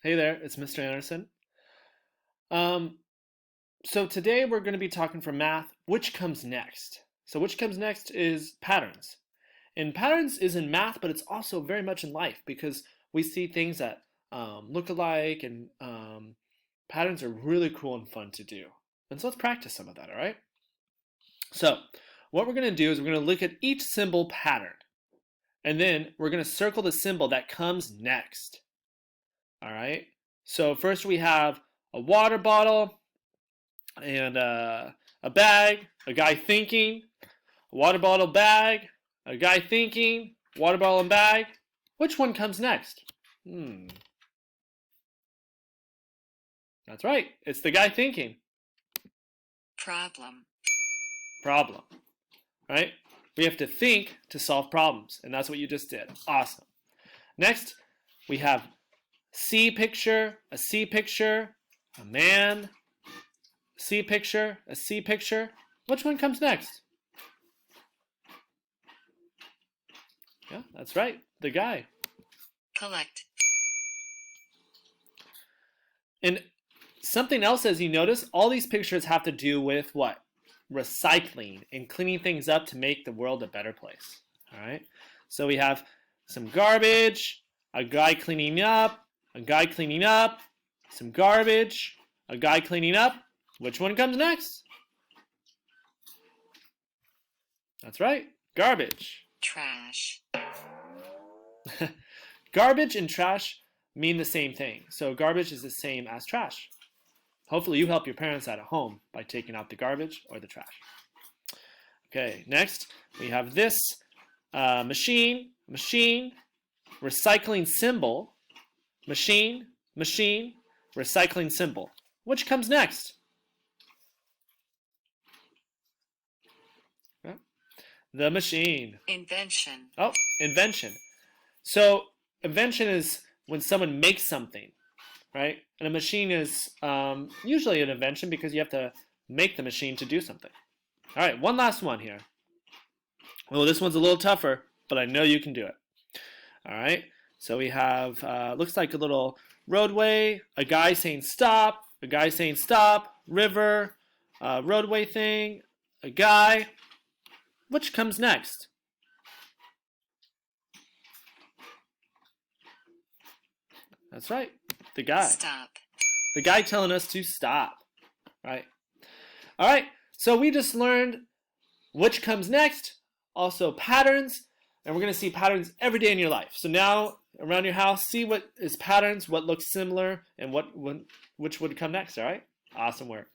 Hey there, it's Mr. Anderson. Um, so today we're going to be talking for math, which comes next. So which comes next is patterns. And patterns is in math, but it's also very much in life because we see things that look alike and patterns are really cool and fun to do. And so let's practice some of that, all right? So what we're going to do is we're going to look at each symbol pattern. And then we're going to circle the symbol that comes next. All right? So first we have a water bottle and a bag, a guy thinking, a water bottle, bag, a guy thinking, water bottle and bag. Which one comes next? That's right. It's the guy thinking. Problem. Right? We have to think to solve problems, and that's what you just did. Awesome. Next, we have C picture, a C picture, a man, C picture, a C picture. Which one comes next? Yeah, that's right. The guy. Collect. And something else, as you notice, all these pictures have to do with what? Recycling and cleaning things up to make the world a better place. All right. So we have some garbage, a guy cleaning up, a guy cleaning up, some garbage, a guy cleaning up. Which one comes next? That's right. Garbage. Trash. Garbage and trash mean the same thing. So garbage is the same as trash. Hopefully you help your parents out at home by taking out the garbage or the trash. Okay, next we have this machine, recycling symbol, machine, recycling symbol. Which comes next? The machine. Invention. Oh, invention. So invention is when someone makes something, right? And a machine is usually an invention because you have to make the machine to do something. All right, one last one here. Well, this one's a little tougher, but I know you can do it. All right, so we have, looks like a little roadway, a guy saying stop, a guy saying stop, river, roadway thing, a guy. Which comes next? That's right, the guy. Stop. The guy telling us to stop, right? All right, so we just learned which comes next, also patterns, and we're going to see patterns every day in your life. So now, around your house, see what is patterns, what looks similar, and which would come next, all right? Awesome work.